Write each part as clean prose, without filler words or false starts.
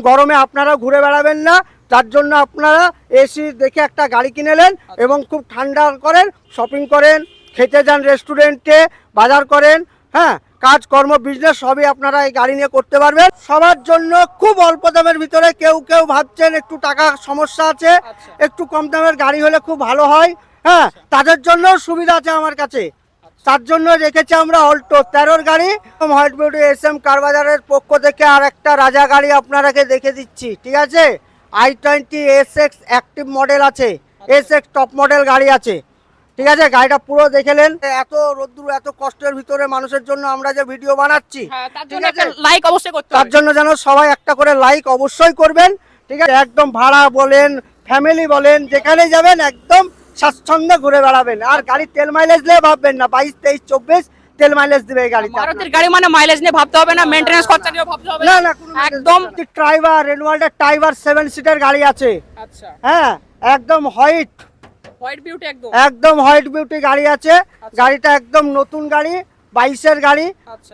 গরমে আপনারা ঘুরে বেড়াবেন না, তার জন্য আপনারা এসি দেখে একটা গাড়ি কিনেলেন এবং খুব ঠান্ডা করেন, শপিং করেন, খেতে যান রেস্টুরেন্টে, বাজার করেন, হ্যাঁ কাজকর্ম বিজনেস সবই আপনারা এই গাড়ি নিয়ে করতে পারবেন। সবার জন্য খুব অল্প দামের ভিতরে, কেউ কেউ ভাবছেন একটু টাকা সমস্যা আছে, একটু কম দামের গাড়ি হলে খুব ভালো হয়, হ্যাঁ তাদের জন্য সুবিধা আছে আমার কাছে। তার জন্য রেখেছি আমরা অল্টো 13 গাড়ি। হোয়াইট বিউটি SM কার বাজারের পক্ষ থেকে আর একটা রাজা গাড়ি আপনারাকে দেখে দিচ্ছি, ঠিক আছে। i20 SX অ্যাক্টিভ মডেল আছে, SX টপ মডেল গাড়ি আছে, ঠিক আছে। গাড়িটা পুরো দেখেলেন। এত রোদ্দুর এত কষ্টের ভিতরে মানুষের জন্য আমরা যে ভিডিও বানাচ্ছি, ঠিক আছে, লাইক অবশ্যই করতে তার জন্য যেন সবাই একটা করে লাইক অবশ্যই করবেন, ঠিক আছে। একদম ভাড়া বলেন, ফ্যামিলি বলেন, যেখানে যাবেন একদম স্বাচ্ছন্দ্যে ঘুরে বেড়াবেন। আর গাড়ির তেল মাইলেজ নিয়ে ভাববেন না, 22, 23, 24 তেল মাইলেজ দিবে এই গাড়িতে। মারুতির গাড়ি মানে মাইলেজ নিয়ে ভাবতে হবে না, মেইনটেনেন্স খরচা নিয়ে ভাবতে হবে না না। না, একদম ড্রাইভার রেনওয়াল্ডের টাইগার 7 সিটার গাড়ি আছে, আচ্ছা হ্যাঁ একদম হোয়াইট বিউটি একদম হোয়াইট বিউটি গাড়ি আছে। গাড়িটা একদম নতুন গাড়ি, 22-এর গাড়ি,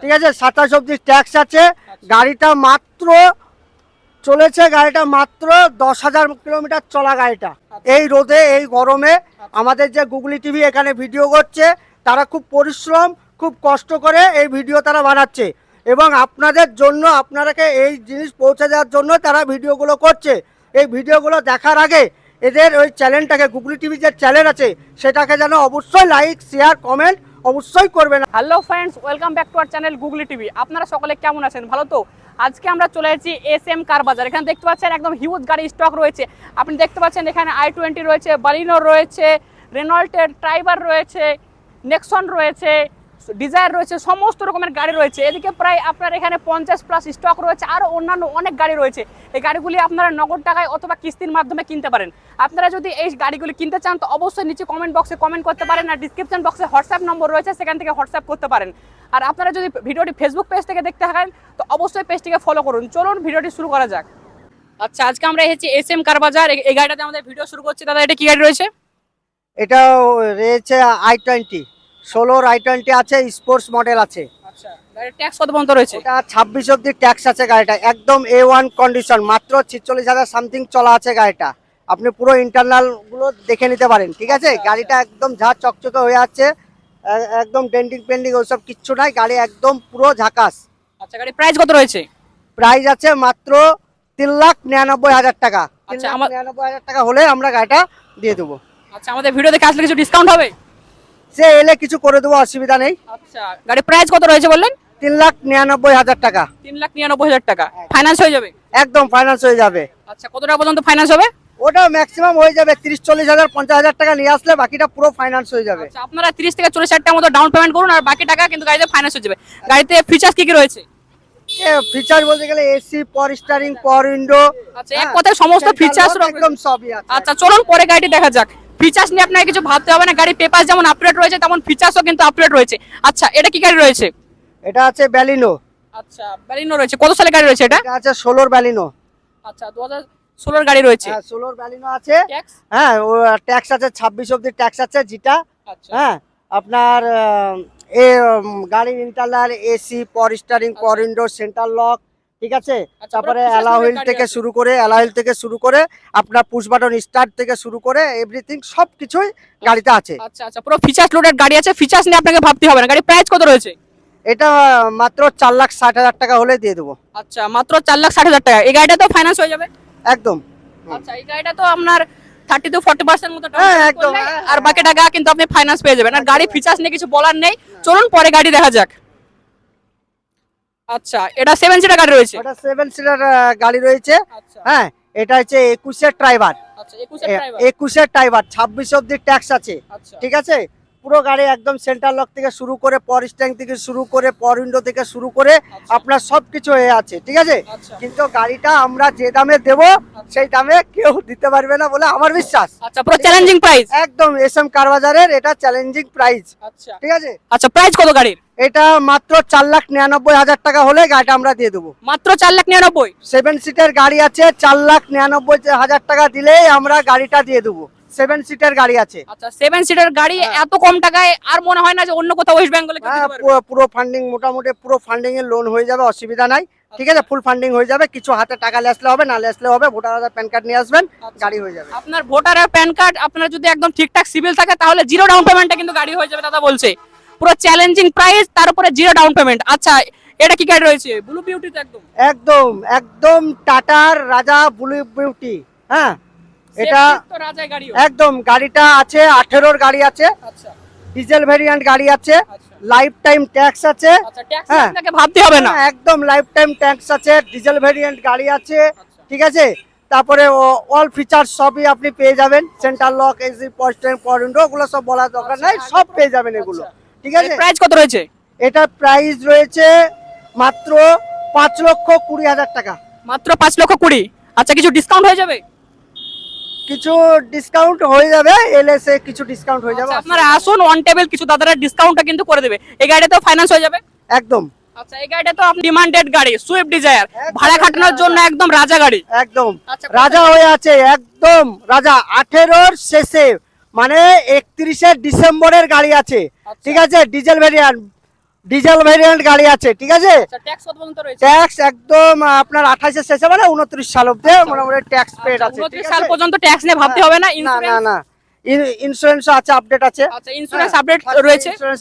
ঠিক আছে। 27 অবধি ট্যাক্স আছে। গাড়িটা মাত্র চলেছে, গাড়িটা মাত্র 10,000 কিলোমিটার চলা গাড়িটা। এই রোদে এই গরমে আমাদের যে গুগলি টিভি এখানে ভিডিও করছে, তারা খুব পরিশ্রম খুব কষ্ট করে এই ভিডিও তারা বানাচ্ছে এবং আপনাদের জন্য আপনারাকে এই জিনিস পৌঁছে দেওয়ার জন্য তারা ভিডিওগুলো করছে। এই ভিডিওগুলো দেখার আগে এদের ওই চ্যানেলটাকে, গুগলি টিভি যে চ্যানেল আছে সেটাকে যেন অবশ্যই লাইক শেয়ার কমেন্ট অবশ্যই করবেন। Hello friends, welcome back to our channel googly TV. আপনারা সকলে কেমন আছেন? ভালো তো? আজকে আমরা চলে এসেছি SM কার বাজার। এখানে দেখতে পাচ্ছেন একদম হিউজ গাড়ি স্টক রয়েছে। আপনি দেখতে পাচ্ছেন এখানে i20 রয়েছে, বালিনো রয়েছে, রেনল্টের টাইগার রয়েছে, নেক্সন রয়েছে, ডিজায়ার রয়েছে, সমস্ত রকমের গাড়ি রয়েছে। এদিকে প্রায় আপনার এখানে 50+ স্টক রয়েছে, আর অন্যান্য অনেক গাড়ি রয়েছে। এই গাড়িগুলি আপনারা নগদ টাকায় অথবা কিস্তির মাধ্যমে কিনতে পারেন। আপনারা যদি এই গাড়িগুলি কিনতে চান তো অবশ্যই নিচে কমেন্ট বক্সে কমেন্ট করতে পারেন, আর ডিসক্রিপশন বক্সে হোয়াটসঅ্যাপ নম্বর রয়েছে, সেখান থেকে হোয়াটসঅ্যাপ করতে পারেন। আর আপনারা যদি ভিডিওটি ফেসবুক পেজ থেকে দেখতে থাকেন তো অবশ্যই পেজটিকে ফলো করুন। চলুন ভিডিওটি শুরু করা যাক। আচ্ছা, আজকে আমরা এসেছি SM কার বাজার। এই গাড়িটাতে আমাদের ভিডিও শুরু করছি। দাদা, এটা কি গাড়ি রয়েছে? এটাও রয়েছে i20, 16 i20 আছে, স্পোর্টস মডেল আছে। আচ্ছা, গাড়ির ট্যাক্স কত পর্যন্ত রয়েছে? এটা 26 অবধি ট্যাক্স আছে। গাড়িটা একদম A1 কন্ডিশন, মাত্র 46,000 সামথিং চলা আছে গাড়িটা। আপনি পুরো ইন্টারনাল গুলো দেখে নিতে পারেন, ঠিক আছে। গাড়িটা একদম ঝাঁ চকচকে হয়ে আছে, একদম ডেন্টিং পেন্ডিং ওসব কিচ্ছু নাই, গাড়ি একদম পুরো ঝাকাস। আচ্ছা, গাড়ির প্রাইস কত রয়েছে? প্রাইস আছে মাত্র 3,99,000 টাকা। আচ্ছা, 3,99,000 টাকা হলে আমরা গাড়িটা দিয়ে দেবো। আচ্ছা, আমাদের ভিডিও দেখে আসলে কিছু ডিসকাউন্ট হবে? সে এলে কিছু করে দেবো, অসুবিধা নেই। আচ্ছা, গাড়ির প্রাইস কত রয়েছে বললেন? 3,99,000 টাকা। 3,99,000 টাকা ফাইন্যান্স হয়ে যাবে? একদম ফাইন্যান্স হয়ে যাবে। আচ্ছা, কত টাকা পর্যন্ত ফাইন্যান্স হবে? ওটা ম্যাক্সিমাম হয়ে যাবে 30-40,000 50,000 টাকা নিয়ে আসলে বাকিটা পুরো ফাইন্যান্স হয়ে যাবে। আচ্ছা, আপনারা 30 থেকে 40,000 টাকার মতো ডাউন পেমেন্ট করুন, আর বাকি টাকা কিন্তু গাড়িতে ফাইন্যান্স হয়ে যাবে। গাড়িতে ফিচার্স কি কি রয়েছে? ফিচার বলতে গেলে AC, power steering, power window, আচ্ছা এক কথায় সমস্ত ফিচার্স একদম সবই আছে। আচ্ছা, চলুন পরে গাড়িটি দেখা যাক। ফিচার্স নিয়ে আপনাকে কিছু ভাবতে হবে না, গাড়ির পেপার যেমন আপডেট রয়েছে তেমন ফিচার্সও কিন্তু আপডেট রয়েছে। আচ্ছা, এটা কি গাড়ি রয়েছে? এটা আছে ব্যালিনো। আচ্ছা, ব্যালিনো রয়েছে। কত সালের গাড়ি রয়েছে এটা? এটা আছে 16 ব্যালিনো। আচ্ছা, 2016 গাড়ি রয়েছে। হ্যাঁ 16 ব্যালিনো আছে। ট্যাক্স? হ্যাঁ ও ট্যাক্স আছে 26 অবধি ট্যাক্স আছে যেটা। আচ্ছা, হ্যাঁ আপনার গাড়ির internal AC, power steering, power window, centre lock, ঠিক আছে। তারপরে অ্যালয় হুইল থেকে শুরু করে আপনার পুশ বাটন স্টার্ট থেকে শুরু করে এভরিথিং সবকিছুই গাড়িতে আছে। আচ্ছা আচ্ছা, পুরো ফিচার্স লোডেড গাড়ি আছে। ফিচার্স নিয়ে আপনাকে ভাবতে হবে না। গাড়ির প্রাইস কত রয়েছে? এটা মাত্র 4,60,000 টাকা হলে দিয়ে দেবো। আচ্ছা, মাত্র 4,60,000 টাকা। এই গাড়িটা তো ফাইন্যান্স হয়ে যাবে? একদম। আচ্ছা, এই গাড়িটা তো আপনার 30 to 40% মতো down হ্যাঁ, payment একদম, করলে, হ্যাঁ, আর বাকি টাকা কিন্তু আপনি ফাইন্যান্স পেয়ে যাবেন। আর গাড়ি ফিচার্স নিয়ে কিছু বলার নেই। চলুন পরে গাড়ি দেখা যাক। আচ্ছা, এটা 7 সিটার গাড়ি রয়েছে। ওটা 7 সিটার গাড়ি রয়েছে। আচ্ছা হ্যাঁ এটা হচ্ছে 21-এর ড্রাইভার। আচ্ছা, 21 এর ড্রাইভার। 21-এর ড্রাইভার, 26 অবধি ট্যাক্স আছে, আচ্ছা ঠিক আছে। পুরো গাড়ি একদম সেন্টার লক থেকে শুরু করে পাওয়ার স্টিয়ারিং থেকে শুরু করে পাওয়ার উইন্ডো থেকে শুরু করে আপনার সবকিছু হয়ে আছে, ঠিক আছে। আচ্ছা কিন্তু গাড়িটা আমরা যে দামে দেব সেই দামে কেউ দিতে পারবে না বলে আমার বিশ্বাস। আচ্ছা, পুরো চ্যালেঞ্জিং প্রাইস। একদম SM কার বাজারের এটা চ্যালেঞ্জিং প্রাইস, আচ্ছা ঠিক আছে। আচ্ছা, প্রাইস কত গাড়ির? এটা মাত্র 4,99,000 টাকা হলে গাড়িটা আমরা দিয়ে দেবো। মাত্র 4,99,000। 7 সিটের গাড়ি আছে, 4,99,000 টাকা দিলেই আমরা গাড়িটা দিয়ে দেবো। 7 সিটের গাড়ি আছে। আচ্ছা, 7 সিটার গাড়ি এত কম টাকায় আর মনে হয় না যে অন্য কোথাও ওয়েস্ট বেঙ্গলে কেউ দিতে পারবে। পুরো ফান্ডিং, মোটামুটি পুরো ফান্ডিং এর লোন হয়ে যাবে, অসুবিধা নাই। ঠিক আছে, ফুল ফান্ডিং হয়ে যাবে, কিছু হাতে টাকা লেসলে হবে, না লেসলে হবে, ভোটার আধার প্যান কার্ড নিয়ে আসবেন, গাড়ি হয়ে যাবে। আপনার ভোটার আর প্যান কার্ড আপনার যদি একদম ঠিকঠাক সিভিল থাকে তাহলে জিরো ডাউন পেমেন্টে কিন্তু গাড়ি হয়ে যাবে দাদা বলছে। পুরো চ্যালেঞ্জিং প্রাইস, তার উপরে জিরো ডাউন পেমেন্ট। আচ্ছা, এটা কি গাড়ি রয়েছে? ব্লু বিউটি তো একদম একদম একদম টাটার রাজা ব্লু বিউটি। হ্যাঁ, এটা তো রাজাই গাড়ি। একদম গাড়িটা আছে 18-র গাড়ি আছে, আচ্ছা ডিজেল ভেরিয়েন্ট গাড়ি আছে, আচ্ছা লাইফ টাইম ট্যাক্স আছে। আচ্ছা, ট্যাক্স হ্যাঁ। আপনাকে ভাবতে হবে না। একদম লাইফ টাইম ট্যাক্স আছে, ডিজেল ভেরিয়েন্ট গাড়ি আছে, আচ্ছা। ঠিক আছে। তারপরে অল ফিচার সবই আপনি পেয়ে যাবেন, সেন্টার লক, এসি, পোস্টারিং, পাওয়ার উইন্ডো, ওগুলো সব বলার দরকার নাই, আচ্ছা, সব পেয়ে যাবেন এগুলো, ঠিক আছে। প্রাইস কত রয়েছে? এটার প্রাইস রয়েছে মাত্র 5,20,000 টাকা। মাত্র 5,20,000। আচ্ছা, কিছু ডিসকাউন্ট হয়ে যাবে? কিছু ডিসকাউন্ট হয়ে যাবে, এলএসএ কিছু ডিসকাউন্ট হয়ে যাবে। আচ্ছা, আপনারা আসুন, অন টেবিল কিছু দাদারা ডিসকাউন্টটা কিন্তু করে দেবে। এই গাড়িটাও ফাইন্যান্স হয়ে যাবে একদম আচ্ছা, এই গাড়িটা তো আপনি ডিমান্ডেড গাড়ি, সুইফট ডিজায়ার, একদম ভাড়া খাটানোর জন্য একদম রাজা গাড়ি। একদম আচ্ছা, রাজা হয়ে আছে, একদম রাজা। 18-র শেষে মানে 31শে ডিসেম্বরের গাড়ি আছে, আচ্ছা। ঠিক আছে। ডিজেল ভেরিয়েন্ট গাড়ি আছে, ঠিক আছে। আচ্ছা, ট্যাক্স কত পর্যন্ত রয়েছে? ট্যাক্স একদম আপনার 28-এর শেষে মানে 29 সাল অব্দি মোটামুটি ট্যাক্স পেড আছে, 29 সাল পর্যন্ত ট্যাক্স নিয়ে ভাবতে হবে না। না না না, ইন্স্যুরেন্স আছে, আপডেট আছে। আচ্ছা, ইন্স্যুরেন্স আপডেট রয়েছে। ইন্স্যুরেন্স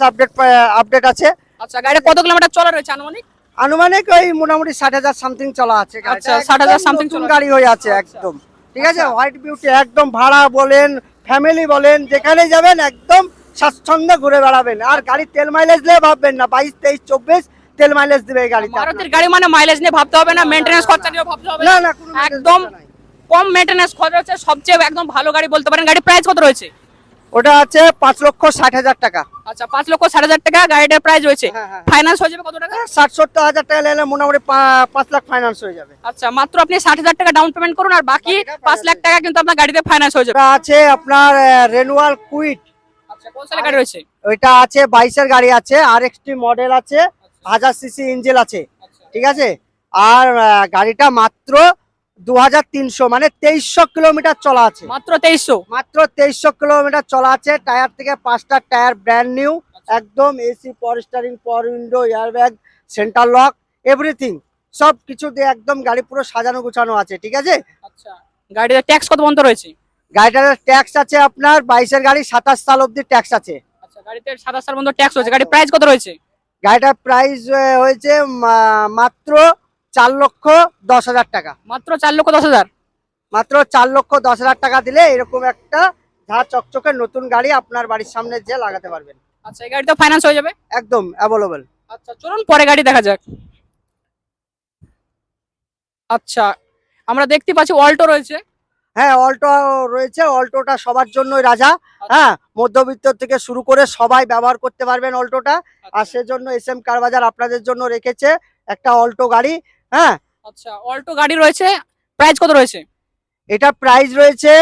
আপডেট আছে। আচ্ছা, গাড়িটা কত কিলোমিটার চলা রয়েছে আনুমানিক? আনুমানিক ওই মোটামুটি 60,000 সামথিং চলা আছে। আচ্ছা, 60,000 something নতুন চলা গাড়ি হয়ে আছে আচ্ছা। একদম, ঠিক আছে। আচ্ছা। হোয়াইট বিউটি একদম, ভাড়া বলেন, ফ্যামিলি বলেন, যেখানে যাবেন একদম স্বাচ্ছন্দ্যে ঘুরে বেড়াবেন। আর গাড়ি তেল মাইলেজ নিয়ে ভাববেন না, 22, 23, 24 তেল মাইলেজ দিবে এই গাড়িতে। মারুতির গাড়ি মানে মাইলেজ নিয়ে ভাবতে হবে না, মেইনটেনেন্স খরচা নিয়ে ভাবতে হবে না না। না, কোনো একদম খরচা নাই। কম মেইনটেনেন্স খরচা হচ্ছে, সবচেয়ে একদম ভালো গাড়ি বলতে পারেন। গাড়ির প্রাইস কত রয়েছে? ওটা আছে 5,60,000 টাকা। আচ্ছা, 5,60,000 টাকা গাড়িটার প্রাইস রয়েছে। হ্যাঁ, হ্যাঁ। ফাইন্যান্স হয়ে যাবে কত টাকা? 60-70 হাজার টাকা নিলে মোটামুটি 5 লাখ ফাইন্যান্স হয়ে যাবে। আচ্ছা, মাত্র আপনি 60,000 টাকা ডাউন পেমেন্ট করুন, আর বাকি বাকিটা 5 লাখ টাকা কিন্তু আপনার গাড়িতে ফাইন্যান্স হয়ে যাবে। ওটা আছে আপনার রেনুয়াল কুইট, আচ্ছা, কোন সালের গাড়ি রয়েছে? ওইটা আছে 22-এর গাড়ি আছে, RXT মডেল আছে, 1000 সিসি ইঞ্জিন আছে, ঠিক আছে। আর গাড়িটা মাত্র 2,300 মানে 2300 কিলোমিটার চলা আছে। মাত্র 2300। মাত্র 2300 কিলোমিটার চলা আছে। টায়ার থেকে 5টা টায়ার ব্র্যান্ড নিউ, একদম AC, power steering, power window, airbag, centre lock, everything সব কিছু দিয়ে একদম গাড়ি পুরো সাজানো গুছানো আছে, ঠিক আছে। আচ্ছা, গাড়িতে ট্যাক্স কত পর্যন্ত রয়েছে? গাড়িটার ট্যাক্স আছে আপনার 22-এর গাড়ি 27 সাল অব্দি ট্যাক্স আছে। আচ্ছা, গাড়িতে 27 সাল পর্যন্ত ট্যাক্স রয়েছে। গাড়ির প্রাইস কত রয়েছে? গাড়িটার প্রাইস হয়েছে মাত্র 4,10,000 টাকা। মাত্র 4,10,000। মাত্র 4,10,000 টাকা দিলে এরকম একটা ঝাঁ চকচকে নতুন গাড়ি আপনার বাড়ির সামনে যে লাগাতে পারবেন। আচ্ছা, এই গাড়িতে ফাইন্যান্স হয়ে যাবে। একদম অ্যাভেলেবল। আচ্ছা, চলুন পরে গাড়ি দেখা যাক। আচ্ছা, আমরা দেখতে পাচ্ছি অল্টো রয়েছে। হ্যাঁ, অল্টো রয়েছে। অল্টোটা সবার জন্যই রাজা। হ্যাঁ, মধ্যবিত্ত থেকে শুরু করে সবাই ব্যবহার করতে পারবেন অল্টোটা। আর সেজন্য SM কার বাজার আপনাদের জন্য রেখেছে একটা অল্টো গাড়ি। হ্যাঁ, আচ্ছা, অল্টো গাড়ি রয়েছে, প্রাইস কত রয়েছে? এটা প্রাইস রয়েছে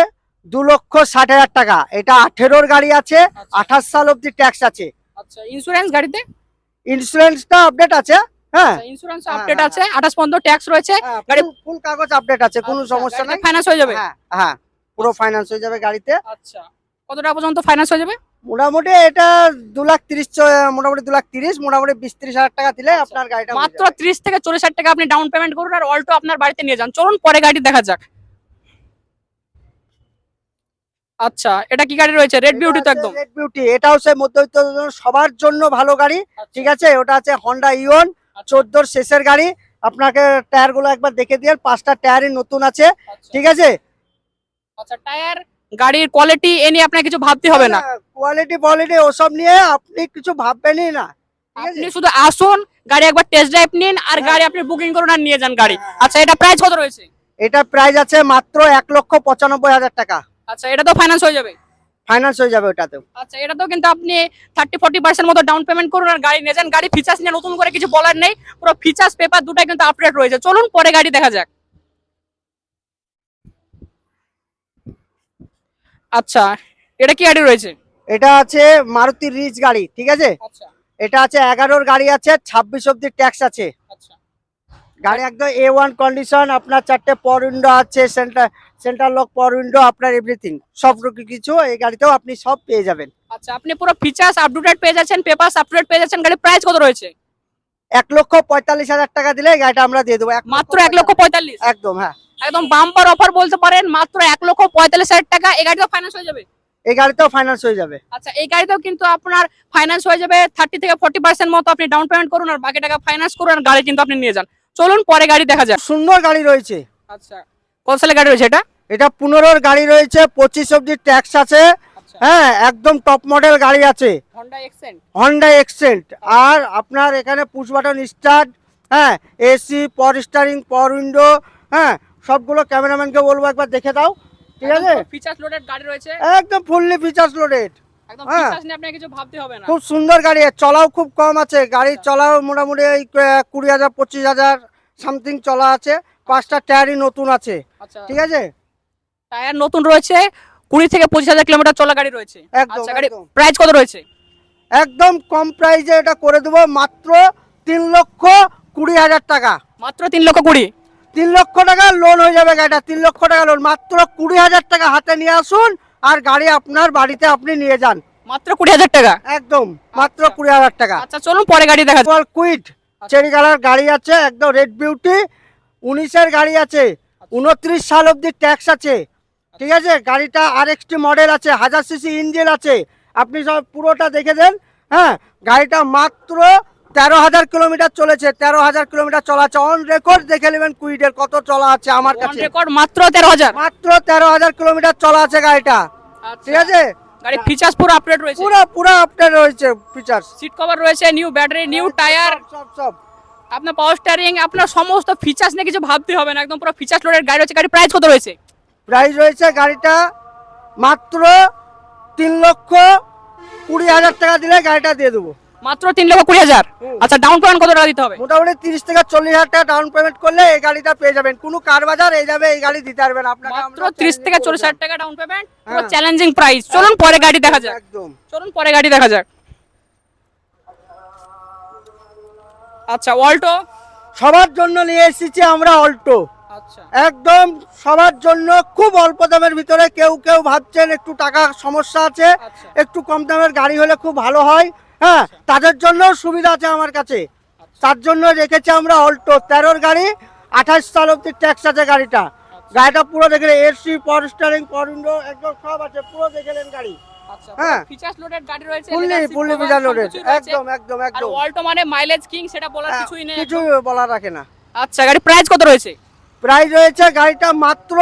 2,60,000 টাকা। এটা 18-র গাড়ি আছে, আচ্ছা। 28 সাল অব্দি ট্যাক্স আছে। আচ্ছা, ইন্স্যুরেন্স গাড়িতে? ইন্স্যুরেন্সটা আপডেট আছে। হ্যাঁ, ইন্স্যুরেন্স হ্যাঁ, আপডেট হ্যাঁ, আছে, 28 পর্যন্ত ট্যাক্স রয়েছে। গাড়ি ফুল কাগজ আপডেট আছে, কোনো সমস্যা নাই। ফাইন্যান্স হয়ে যাবে। হ্যাঁ হ্যাঁ, পুরো ফাইন্যান্স হয়ে যাবে গাড়িতে। আচ্ছা, কত টাকা পর্যন্ত ফাইন্যান্স হয়ে যাবে? মোটামুটি এটা 2,30,000, মোটামুটি 2,30,000, মোটামুটি 20-30 হাজার টাকা দিলে আপনার গাড়িটা হয়ে মাত্র যাবে। 30 থেকে 40 হাজার টাকা আপনি ডাউন পেমেন্ট করুন, আর অল্টো আপনার বাড়িতে নিয়ে যান। চলুন পরে গাড়ি দেখা যাক। আচ্ছা, এটা কি গাড়ি রয়েছে? রেড বিউটি তো একদম। রেড বিউটি, এটাও সে মধ্যবিত্ত সবার জন্য ভালো গাড়ি, ঠিক আছে। ওটা আছে হন্ডা ইওন, 14-র শেষের গাড়ি। আপনাকে টায়ার গুলো একবার দেখে দিয়ে, 5টা টায়ারই নতুন আছে, ঠিক আছে। আচ্ছা, টায়ার, গাড়ির কোয়ালিটি এ নিয়ে আপনার কিছু ভাবতে হবে না। কোয়ালিটি ওসব নিয়ে আপনি কিছু ভাববেনই না, ঠিক আছে। আপনি শুধু আসুন, গাড়ি একবার টেস্ট ড্রাইভ নিন, আর গাড়ি আপনি বুকিং করুন আর নিয়ে যান গাড়ি। আচ্ছা, এটা প্রাইস কত রয়েছে? এটা প্রাইস আছে মাত্র 1,95,000 টাকা। আচ্ছা, এটা তো ফাইন্যান্স হয়ে যাবে। ফাইন্যান্স হয়ে যাবে ওটাতেও। আচ্ছা, এটা তো কিন্তু আপনি 30-40% মতো ডাউন পেমেন্ট করুন আর গাড়ি নিয়ে যান। গাড়ি ফিচার্স নিয়ে নতুন করে কিছু বলার নেই, পুরো ফিচার্স পেপার দুটাই কিন্তু আপডেট রয়েছে। চলুন পরে গাড়ি দেখা যাক। আচ্ছা, এটা কি গাড়ি রয়েছে? এটা আছে মারুতি রিচ গাড়ি, ঠিক আছে। আচ্ছা এটা আছে 11-র গাড়ি আছে, 26 অব্দি ট্যাক্স আছে। আচ্ছা গাড়ি একদম A1 কন্ডিশন। আপনার 4টে পাওয়ার উইন্ডো আছে, সেন্টার লক, পাওয়ার উইন্ডো, আপনার এভরিথিং সব কিছু এই গাড়িতেও আপনি সব পেয়ে যাবেন। আচ্ছা, আপনি পুরো ফিচার্স আপডেট পেয়ে যাচ্ছেন, পেপারস আপডেট পেয়ে যাচ্ছেন। গাড়ির প্রাইস কত রয়েছে? 1,45,000 টাকা দিলে এই গাড়িটা আমরা দিয়ে দেবো। মাত্র 1,45,000 একদম, হ্যাঁ। একদম বাম্পার অফার বলতে পারেন, মাত্র 1,45,000 টাকা এই গাড়িটা ফাইন্যান্স হয়ে যাবে। এই গাড়িতেও ফাইন্যান্স হয়ে যাবে। আচ্ছা, এই গাড়িতেও কিন্তু আপনার ফাইন্যান্স হয়ে যাবে, 30 থেকে 40% মতো আপনি ডাউন পেমেন্ট করুন আর বাকি টাকা ফাইন্যান্স করুন আর গাড়ি কিন্তু আপনি নিয়ে যান। চলুন পরে গাড়ি দেখা যাক। সুন্দর গাড়ি রয়েছে। আচ্ছা, কোন সালের গাড়ি রয়েছে এটা? এটা 15-র গাড়ি রয়েছে, 25 অব্দি ট্যাক্স আছে। আচ্ছা, হ্যাঁ, একদম টপ মডেল গাড়ি আছে, হন্ডা এক্সেন্ট। Honda Accent. আর আপনার এখানে পুশ বাটন স্টার্ট, হ্যাঁ, AC, power steering, power window, হ্যাঁ, সবগুলো ক্যামেরাম্যানকে বলবো একবার দেখে দাও, ঠিক আছে? ফিচার্স লোডেড গাড়ি রয়েছে, একদম ফুললি ফিচার্স লোডেড। একদম হ্যাঁ। ফিচার্স নিয়ে আপনাকে কিছু ভাবতে হবে না। খুব সুন্দর গাড়ি, চলাও খুব কম আছে। গাড়ি চলাও মোটামুটি ওই 20,000 25,000 সামথিং চলা আছে। 5টা টায়ারই নতুন আছে, আচ্ছা, ঠিক আছে? টায়ার নতুন রয়েছে, 20 থেকে 25,000 কিলোমিটার চলা গাড়ি রয়েছে। একদম, আচ্ছা, গাড়ি একদম। প্রাইস কত রয়েছে? একদম কম প্রাইসে এটা করে দেবো, মাত্র 3,20,000 টাকা। মাত্র 3,20,000। 3 লক্ষ টাকা লোন হয়ে যাবে গাড়িটা। 3 লক্ষ টাকা লোন, মাত্র 20,000 টাকা হাতে নিয়ে আসুন আর গাড়ি আপনার বাড়িতে আপনি নিয়ে যান। মাত্র 20,000 টাকা। একদম মাত্র আচ্ছা। 20,000 টাকা। আচ্ছা, চলুন পরে গাড়ি দেখা যাক। কুইট চেরি কালার গাড়ি আছে, একদম রেড বিউটি। 19-এর গাড়ি আছে, 29 সাল অব্দি ট্যাক্স আছে, ঠিক আছে? গাড়িটা RXT মডেল আছে, 1000 সিসি ইঞ্জিন আছে। আপনি সব পুরোটা দেখে দেন। হ্যাঁ, গাড়িটা মাত্র 13,000 কিলোমিটার চলেছে, 13,000 কিলোমিটার চলা আছে। অন রেকর্ড দেখে নেবেন কুইটের কত চলা আছে আমার অন কাছে। রেকর্ড মাত্র 13,000। মাত্র 13,000 কিলোমিটার চলা আছে গাড়িটা, ঠিক আছে? গাড়ি ফিচার্স পুরো আপডেট রয়েছে, পুরো পুরো আপডেট রয়েছে ফিচার্স, সিট কভার রয়েছে, নিউ ব্যাটারি, নিউ টায়ার, সব সব। আপনার পাওয়ার স্টিয়ারিং, আপনার সমস্ত ফিচার্স নিয়ে কিছু ভাবতে হবে না, একদম পুরো ফিচার্স লোডেড গাড়ি রয়েছে। গাড়ি প্রাইস কত রয়েছে? প্রাইস রয়েছে গাড়িটা মাত্র 3,20,000 টাকা দিলে গাড়িটা দিয়ে দেবো। মাত্র 3,20,000। আচ্ছা, ডাউন পেমেন্ট কত টাকা দিতে হবে? মোটামুটি 30 থেকে 40,000 টাকা ডাউন পেমেন্ট করলে এই গাড়িটা পেয়ে যাবেন। কোনো কার বাজার এই যাবে এই গাড়ি দিতে পারবেন আপনাকে। মাত্র 30 থেকে 40,000 টাকা ডাউন পেমেন্ট, পুরো হ্যাঁ। Challenging price. চলুন পরে গাড়ি দেখা যাক। একদম। চলুন পরে গাড়ি দেখা যাক। আচ্ছা, অল্টো। সবার জন্য নিয়ে এসেছি আমরা অল্টো, আচ্ছা, একদম সবার জন্য। খুব অল্প দামের ভিতরে। কেউ কেউ ভাবছেন একটু টাকা সমস্যা আছে, আচ্ছা। একটু কম দামের গাড়ি হলে খুব ভালো হয়, হ্যাঁ, তাদের জন্য সুবিধা আছে আমার কাছে। তার জন্য রেখেছি আমরা অল্টো 13-র গাড়ি, 28 সাল অব্দি ট্যাক্স আছে গাড়িটা। গাড়িটা পুরো দেখে AC, power steering, power window, একদম সব আছে, পুরো দেখে নেন গাড়ি। আচ্ছা, হ্যাঁ। ফিচার্স লোডেড গাড়ি রয়েছে, ফুললি ফুললি ফিচার লোডেড, একদম একদম আর একদম। অল্টো মানে মাইলেজ কিং, সেটা বলার কিছুই নেই। কিছু বলা রাখে না। আচ্ছা, গাড়ি প্রাইস কত রয়েছে? প্রাইস রয়েছে গাড়িটা মাত্র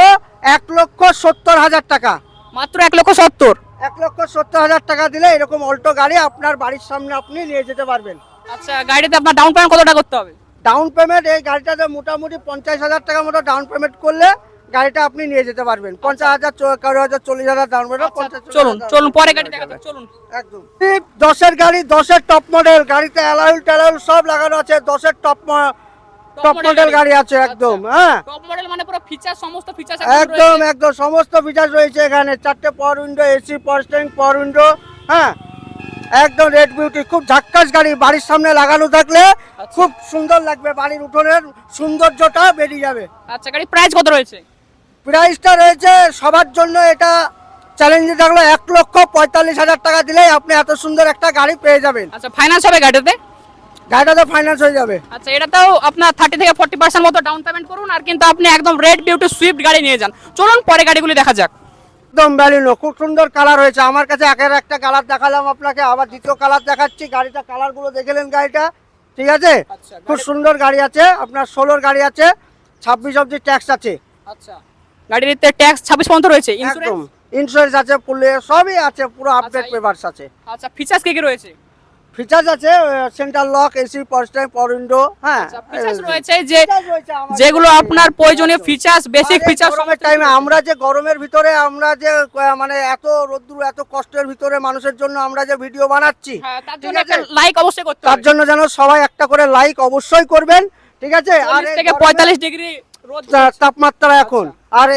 1,70,000 টাকা। মাত্র 1,70,000। 1,70,000 টাকা দিলে এরকম অল্টো গাড়ি আপনার বাড়ির সামনে আপনি নিয়ে যেতে পারবেন। আচ্ছা, গাড়িতে আপনার ডাউন পেমেন্ট কত টাকা করতে হবে? ডাউন পেমেন্ট এই গাড়িটাতে মোটামুটি 50,000 টাকা মতো ডাউন পেমেন্ট করলে গাড়িটা আপনি নিয়ে যেতে পারবেন। 50,000, 40,000, 40,000 ডাউন পেমেন্ট। চলুন চলুন পরে গাড়ি দেখা যাক। চলুন। একদম 10-এর গাড়ি, 10-এর টপ মডেল। গাড়িতে অ্যালয়েল ট্যালয়েল সব লাগানো আছে। 10-এর টপ মডেল গাড়ি আছে একদম। হ্যাঁ, টপ মডেল মানে পুরো ফিচার, সমস্ত ফিচার একদম একদম সমস্ত ফিচার রয়েছে এখানে। 4টে power window, AC, power steering, power window. হ্যাঁ, একদম রেড বিউটি। খুব ঝাক্কাস গাড়ি, বাড়ির সামনে লাগানো থাকলে খুব সুন্দর লাগবে। বাড়ির উঠোনের সৌন্দর্যটা বেরিয়ে যাবে। আচ্ছা, গাড়ি প্রাইস কত রয়েছে? প্রাইসটা রয়েছে সবার জন্য এটা চ্যালেঞ্জে থাকলো 1,45,000 টাকা দিলেই আপনি এত সুন্দর একটা গাড়ি পেয়ে যাবেন। আচ্ছা, ফাইন্যান্স হবে গাড়িতে? গাড়িটা তো ফাইন্যান্স হয়ে যাবে। আচ্ছা, এটাতেও আপনার 30 থেকে 40% মতো ডাউন পেমেন্ট করুন আর কিন্তু আপনি একদম রেড বিউটি সুইফট গাড়ি নিয়ে যান। চলুন পরে গাড়িগুলি দেখা যাক। একদম ব্যালিনো, খুব সুন্দর কালার হয়েছে। আমার কাছে একের একটা কালার দেখালাম আপনাকে, আবার দ্বিতীয় কালার দেখাচ্ছি। গাড়িটা কালারগুলো দেখেলেন গাড়িটা, ঠিক আছে? আচ্ছা, খুব সুন্দর গাড়ি আছে আপনার। 16-র গাড়ি আছে, 26 অব্দি ট্যাক্স আছে। আচ্ছা, গাড়িতে ট্যাক্স 26 পর্যন্ত রয়েছে, একদম ইন্স্যুরেন্স। ইন্স্যুরেন্স আছে, ফুল সবই আছে, পুরো আপডেট আচ্ছা, পেপারস আছে। আচ্ছা, ফিচার্স কি কি রয়েছে? ফিচার্স আছে central lock, AC, power steering, power window. হ্যাঁ, আচ্ছা, ফিচার্স রয়েছে যে features রয়েছে আমাদের যেগুলো গাড়িতে। আপনার প্রয়োজনীয় ফিচার্স, বেসিক আরে ফিচার্স। গরমের টাইমে আমরা যে গরমের ভিতরে আমরা যে মানে এত রোদ্দুর এত কষ্টের ভিতরে মানুষের জন্য আমরা যে ভিডিও বানাচ্ছি, তার ঠিক জন্য আছে? একটা লাইক অবশ্যই করতে তার হবে। জন্য যেন সবাই একটা করে লাইক অবশ্যই করবেন, ঠিক আছে? আর 40 এই থেকে গরমে 45 ডিগ্রি রোদ। তাপমাত্রা এখন। আর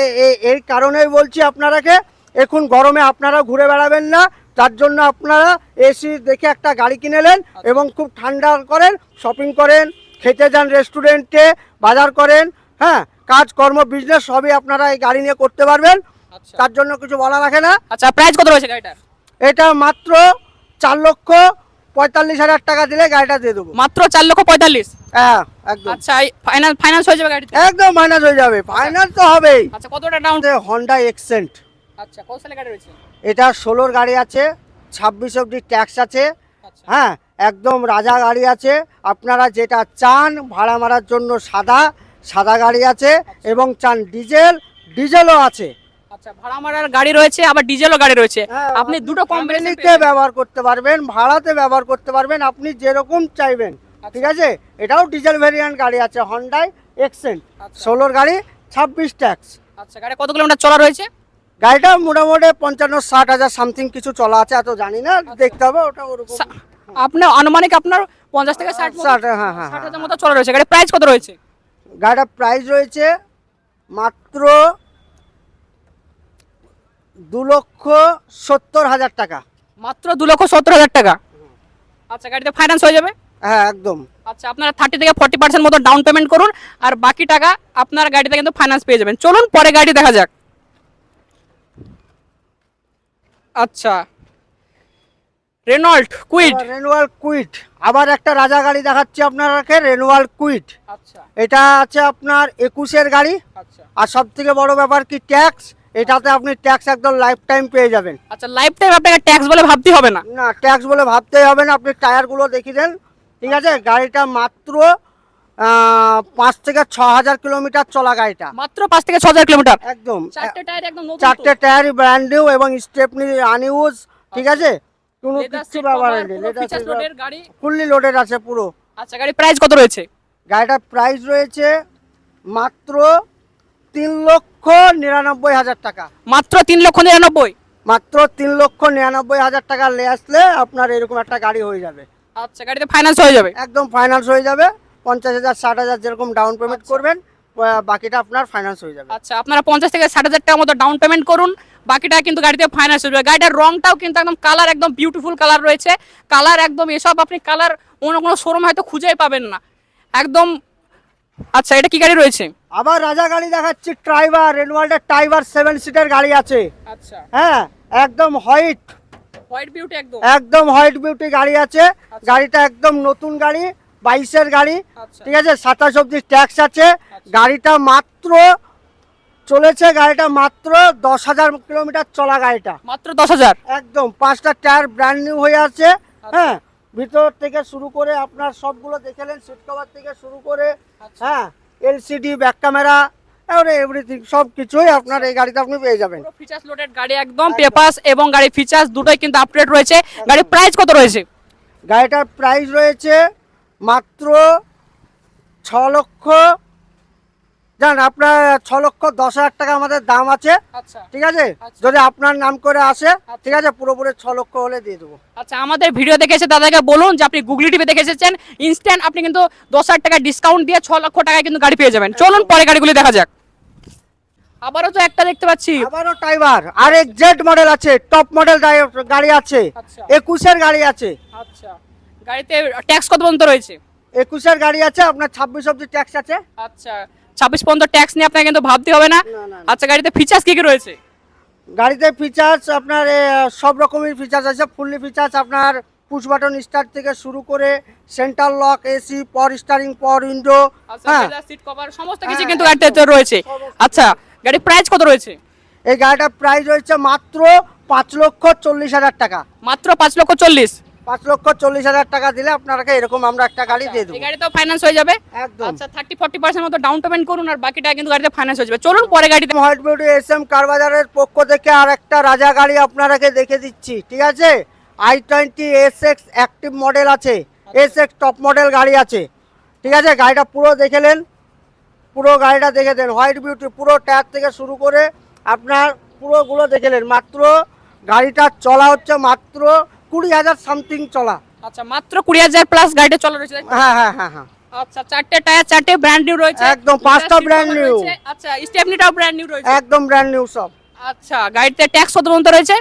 এই কারণেই বলছি আপনারাকে, এখন গরমে আপনারা ঘুরে বেড়াবেন না। তার জন্য আপনারা এসি দেখে একটা গাড়ি কিনেলেন এবং খুব ঠান্ডা করেন, শপিং করেন, খেতে যান রেস্টুরেন্টে, বাজার করেন, হ্যাঁ, কাজকর্ম বিজনেস সবই আপনারা এই গাড়ি নিয়ে করতে পারবেন। আচ্ছা, তার জন্য কিছু বলা রাখে না। আচ্ছা, প্রাইস কত রয়েছে গাড়িটার? এটা মাত্র 45,000 টাকা দিলে গাড়িটা দিয়ে দেবো। মাত্র 4,45,000। হ্যাঁ একদম। আচ্ছা ফাইনান্স হয়ে যাবে গাড়িতে? একদম মাইনাস হয়ে যাবে, ফাইনান্স তো হবেই। আচ্ছা কতটা ডাউন? হন্ডা এক্সেন্ট, আচ্ছা কত সালে গাড়ি রয়েছে? এটা 16 গাড়ি আছে, 26 অবধি ট্যাক্স আছে। আচ্ছা হ্যাঁ একদম রাজা গাড়ি আছে। আপনারা যেটা চান ভাড়া মারার জন্য সাদা গাড়ি আছে, এবং চান ডিজেলও আছে। আচ্ছা ভাড়া মারার গাড়ি রয়েছে, আবার ডিজেলও গাড়ি রয়েছে। হ্যাঁ, আপনি দুটো কম্বিনেশন ফ্যামিলিতে ব্যবহার করতে পারবেন, ভাড়াতে ব্যবহার করতে পারবেন, আপনি যেরকম চাইবেন। ঠিক আছে, এটাও ডিজেল ভেরিয়েন্ট গাড়ি আছে, হন্ডাই এক্সেন্ট, 16 গাড়ি, 26 ট্যাক্স। আচ্ছা গাড়ি কত কিলোমিটার চলা রয়েছে? গাড়িটা মোটামুটি 55-60 হাজার সামথিং কিছু চলা আছে, এত জানি না, দেখতে হবে ওটা ওরকম। আপনার আনুমানিক আপনার 50 থেকে 60 হ্যাঁ হ্যাঁ 60 হাজার মতো চলা রয়েছে। গাড়ির প্রাইস কত রয়েছে? গাড়িটার প্রাইস রয়েছে মাত্র 2,70,000 টাকা। মাত্র 2,70,000 টাকা। আচ্ছা গাড়িতে ফাইন্যান্স হয়ে যাবে? হ্যাঁ একদম। আচ্ছা আপনারা 30 থেকে 40% মতো ডাউন পেমেন্ট করুন, আর বাকি টাকা আপনার গাড়িতে কিন্তু ফাইন্যান্স পেয়ে যাবেন। চলুন পরে গাড়ি দেখা যাক। আচ্ছা রেনল্ট কুইড। রেনুয়াল কুইট, আবার একটা রাজা গাড়ি দেখাচ্ছি আপনাকে, রেনুয়াল কুইট। আচ্ছা এটা আছে আপনার 21-এর গাড়ি, আচ্ছা আর সব থেকে বড় ব্যাপার কি ট্যাক্স, এটাতে আপনি ট্যাক্স একদম লাইফ টাইম পেয়ে যাবেন। আচ্ছা লাইফ টাইম আপনাকে ট্যাক্স বলে ভাবতে হবে না? না, ট্যাক্স বলে ভাবতেই হবে না। আপনি টায়ারগুলো দেখিয়ে দেন, ঠিক আছে। গাড়িটা মাত্র 5 থেকে 6,000 কিলোমিটার চলা গাড়িটা, মাত্র 5 থেকে 6,000 কিলোমিটার। একদম। চারটে টায়ার একদম নতুন, চারটে টায়ারই ব্র্যান্ড নিউ এবং স্টেপনি আনইউজ, ঠিক আছে, কোনো লেদার কিছু সিট ব্যাপার কভার, নেই। পুরো ফিচারস লোডের গাড়ি। ফুললি লোডেড আছে পুরো। আচ্ছা গাড়ির প্রাইস কত রয়েছে? গাড়িটার প্রাইস রয়েছে মাত্র 3,99,000 টাকা। মাত্র 3,99,000। মাত্র 3,99,000 টাকা নিয়ে আসলে আপনার এরকম একটা গাড়ি হয়ে যাবে। আচ্ছা গাড়িতে ফাইন্যান্স হয়ে যাবে? একদম ফাইন্যান্স হয়ে যাবে। 50,000 60,000 যেরকম ডাউন পেমেন্ট করবেন, বাকিটা আপনার ফাইন্যান্স হয়ে যাবে। আচ্ছা আপনারা 50 থেকে 60,000 টাকার মতো ডাউন পেমেন্ট করুন, বাকিটা কিন্তু গাড়িতে ফাইন্যান্স হয়ে যাবে। গাড়িটার রংটাও কিন্তু একদম কালার, একদম বিউটিফুল কালার রয়েছে। কালার একদম এসব আপনি কালার অন্য কোনো শোরুম হয়তো খুঁজেই পাবেন না একদম। আচ্ছা এটা কি গাড়ি রয়েছে? আবার রাজা গাড়ি দেখাচ্ছি, ট্রাইবার, রেনওয়াল্ডের ট্রাইবার 7 সিটের গাড়ি আছে। আচ্ছা হ্যাঁ একদম হোয়াইট বিউটি একদম। একদম হোয়াইট বিউটি গাড়ি আছে। গাড়িটা একদম নতুন গাড়ি, 22-এর গাড়ি, আচ্ছা ঠিক আছে। 27 অবধি ট্যাক্স আছে। গাড়িটা মাত্র চলেছে, গাড়িটা মাত্র 10,000 কিলোমিটার চলা গাড়িটা, মাত্র 10,000। একদম। 5টা টায়ার ব্র্যান্ড নিউ হয়ে আছে। হ্যাঁ ভিতর থেকে শুরু করে আপনার সবগুলো দেখেলেন, সিট কভার থেকে শুরু করে, হ্যাঁ এলসিডি, ব্যাক ক্যামেরা, এভরিথিং সব কিছুই আপনার এই গাড়িতে আপনি পেয়ে যাবেন। পুরো ফিচারস লোডেড গাড়ি একদম, পেপারস এবং গাড়ির ফিচারস দুটোই কিন্তু আপডেট রয়েছে। গাড়ির প্রাইস কত রয়েছে? গাড়িটার প্রাইস রয়েছে মাত্র 6 লক্ষ, জান আপনার 6,10,000 টাকা আমাদের দাম আছে, আচ্ছা ঠিক আছে। যদি আপনার নাম করে আসে, ঠিক আছে, পুরোপুরি 6 লক্ষ হলে দিয়ে দেবো। আচ্ছা আমাদের ভিডিও দেখে এসে দাদাকে বলুন যে আপনি গুগলি টিভি দেখে এসেছেন, ইনস্ট্যান্ট আপনি কিন্তু 10,000 টাকা ডিসকাউন্ট দিয়ে 6 লক্ষ টাকায় কিন্তু গাড়ি পেয়ে যাবেন। চলুন পরে গাড়িগুলি দেখা যাক। আবারও তো একটা দেখতে পাচ্ছি, আবারও টাইবার RXZ মডেল আছে, টপ মডেল গাড়ি আছে, আচ্ছা 21-এর গাড়ি আছে। আচ্ছা গাড়িতে ট্যাক্স কত পর্যন্ত রয়েছে? 21-এর গাড়ি আছে, আপনার 26 অবধি ট্যাক্স আছে। আচ্ছা 26 পর্যন্ত ট্যাক্স নিয়ে আপনাকে কিন্তু ভাবতে হবে না। আচ্ছা গাড়িতে ফিচার্স কি কি রয়েছে? গাড়িতে ফিচার্স আপনার সব রকমের ফিচার্স আছে। ফুললি ফিচার্স আপনার পুশ বাটন স্টার্ট থেকে শুরু করে centre lock, AC, power steering, power window, হ্যাঁ সিট কভার সমস্ত কিছু কিন্তু গাড়িতে রয়েছে। আচ্ছা গাড়ির প্রাইস কত রয়েছে? এই গাড়িটার প্রাইস রয়েছে মাত্র 5,40,000 টাকা। মাত্র 5,40,000। 5,40,000 টাকা দিলে আপনাকে এরকম আমরা একটা গাড়ি দিয়ে দেবো। এই গাড়িতেও ফাইন্যান্স হয়ে যাবে একদম। আচ্ছা 30-40% মতো ডাউন পেমেন্ট করুন, আর বাকিটা কিন্তু গাড়িতে ফাইন্যান্স হয়ে যাবে। চলুন পরে গাড়িতে। হোয়াইট বিউটি SM কার বাজারের পক্ষ থেকে আর একটা রাজা গাড়ি আপনাকে দেখে দিচ্ছি, ঠিক আছে। i20 SX অ্যাক্টিভ মডেল আছে, SX টপ মডেল গাড়ি আছে, ঠিক আছে। গাড়িটা পুরো দেখেলেন, পুরো গাড়িটা দেখে দেন। হোয়াইট বিউটি পুরো টায়ার থেকে শুরু করে আপনার পুরোগুলো দেখেলেন। মাত্র গাড়িটা চলা হচ্ছে মাত্র 20,000 সামথিং চলা। আচ্ছা মাত্র 20,000 প্লাস গাড়িটা চলা রয়েছে। হ্যাঁ হ্যাঁ হ্যাঁ হ্যাঁ আচ্ছা চারটে টায়ার, চারটে ব্র্যান্ড নিউ রয়েছে, একদম। 5টা ব্র্যান্ড নিউ। আচ্ছা স্টেপনিটাও ব্র্যান্ড নিউ রয়েছে, একদম ব্র্যান্ড নিউ সব। আচ্ছা গাড়িতে ট্যাক্স কত পর্যন্ত রয়েছে?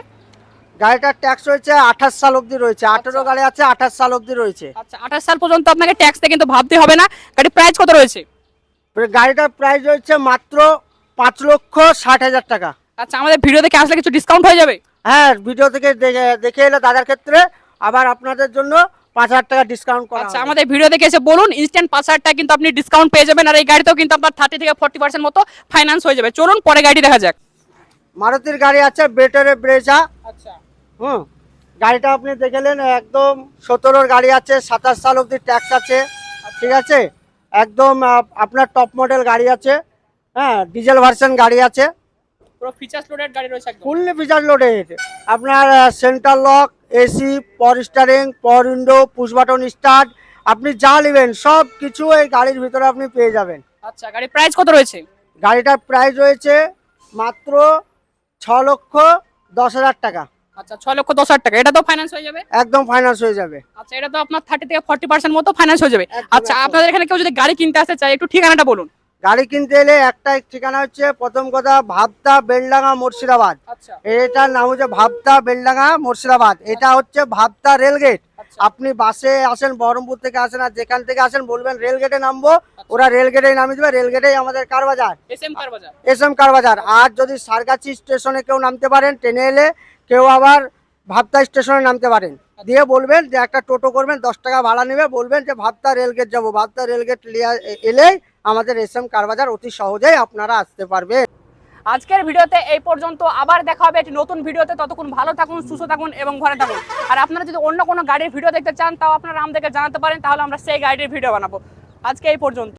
গাড়িটার ট্যাক্স রয়েছে 28 সাল অবধি রয়েছে। 18 গাড়ি আছে, 28 সাল অবধি রয়েছে। আচ্ছা 28 সাল পর্যন্ত আপনাকে ট্যাক্সটা কিন্তু ভাবতে হবে না। গাড়ির প্রাইস কত রয়েছে? গাড়িটার প্রাইস রয়েছে মাত্র 5,60,000 টাকা। আচ্ছা আমাদের ভিডিও দেখে আসলে কিছু ডিসকাউন্ট হয়ে যাবে? হ্যাঁ ভিডিও থেকে দেখে এলে দাদার ক্ষেত্রে আবার আপনাদের জন্য 5,000 টাকা ডিসকাউন্ট করা আচ্ছা হবে। আমাদের ভিডিও দেখে এসে বলুন, ইনস্ট্যান্ট 5,000 টাকা কিন্তু আপনি ডিসকাউন্ট পেয়ে যাবেন। আর এই গাড়িতেও কিন্তু আপনার 30 থেকে 40% মতো ফাইন্যান্স হয়ে যাবে। চলুন পরে গাড়ি দেখা যাক। মারুতির গাড়ি আছে বেটারে ব্রেজা। আচ্ছা গাড়িটা আপনি দেখলেন, একদম 17-র গাড়ি আছে, 27 সাল অবধি ট্যাক্স আছে, ঠিক আছে। একদম আপনার টপ মডেল গাড়ি আছে, হ্যাঁ, ডিজেল ভার্সন গাড়ি আছে, পুরো ফিচার্স লোডেড গাড়ি রয়েছে একদম। Fully feature loaded. আপনার centre lock, AC, power steering, power window, push button start, আপনি যা নেবেন সব কিছু এই গাড়ির ভিতরে আপনি পেয়ে যাবেন। আচ্ছা গাড়ির প্রাইস কত রয়েছে? গাড়িটার প্রাইস রয়েছে মাত্র 6,10,000 টাকা। আচ্ছা 6,10,000 টাকা, এটা তো ফাইন্যান্স হয়ে যাবে? একদম ফাইন্যান্স হয়ে যাবে। আচ্ছা এটা তো আপনার 30 থেকে 40% মতো ফাইন্যান্স হয়ে যাবে। একদম, আচ্ছা একদম। আপনাদের এখানে কেউ যদি গাড়ি কিনতে আসতে চায় একটু ঠিকানাটা বলুন। গাড়ি কিনতে এলে একটাই ঠিকানা হচ্ছে, প্রথম কথা ভাবতা বেলডাঙ্গা মুর্শিদাবাদ। আচ্ছা এটার নাম হচ্ছে ভাবতা বেলডাঙ্গা মুর্শিদাবাদ। এটা হচ্ছে ভাবতা রেলগেট। আচ্ছা আপনি বাসে আসেন, বহরমপুর থেকে আসেন, আর যেখান থেকে আসেন বলবেন রেলগেটে নামবো, ওরা রেলগেটেই নামিয়ে দেবে। রেলগেটেই আমাদের কার বাজার, এসএম কার বাজার। এসএম কার বাজার। আর যদি সারগাছি স্টেশনে কেউ নামতে পারেন ট্রেনে এলে, কেউ আবার ভাবতা স্টেশনে নামতে পারেন। দিয়ে বলবেন যে একটা টোটো করবেন, 10 টাকা ভাড়া নেবে, বলবেন যে ভাবতা রেলগেট যাবো। ভাবতা রেলগেট এলেই আমাদের এসএম কার বাজার অতি সহজেই আপনারা আসতে পারবেন। আজকের ভিডিওতে এই পর্যন্ত, আবার দেখা হবে একটি নতুন ভিডিওতে। ততক্ষণ ভালো থাকুন, সুস্থ থাকুন এবং ঘরে থাকুন। আর আপনারা যদি অন্য কোনো গাড়ির ভিডিও দেখতে চান তাও আপনারা আমাদেরকে জানাতে পারেন, তাহলে আমরা সেই গাড়ির ভিডিও বানাবো। আজকে এই পর্যন্ত।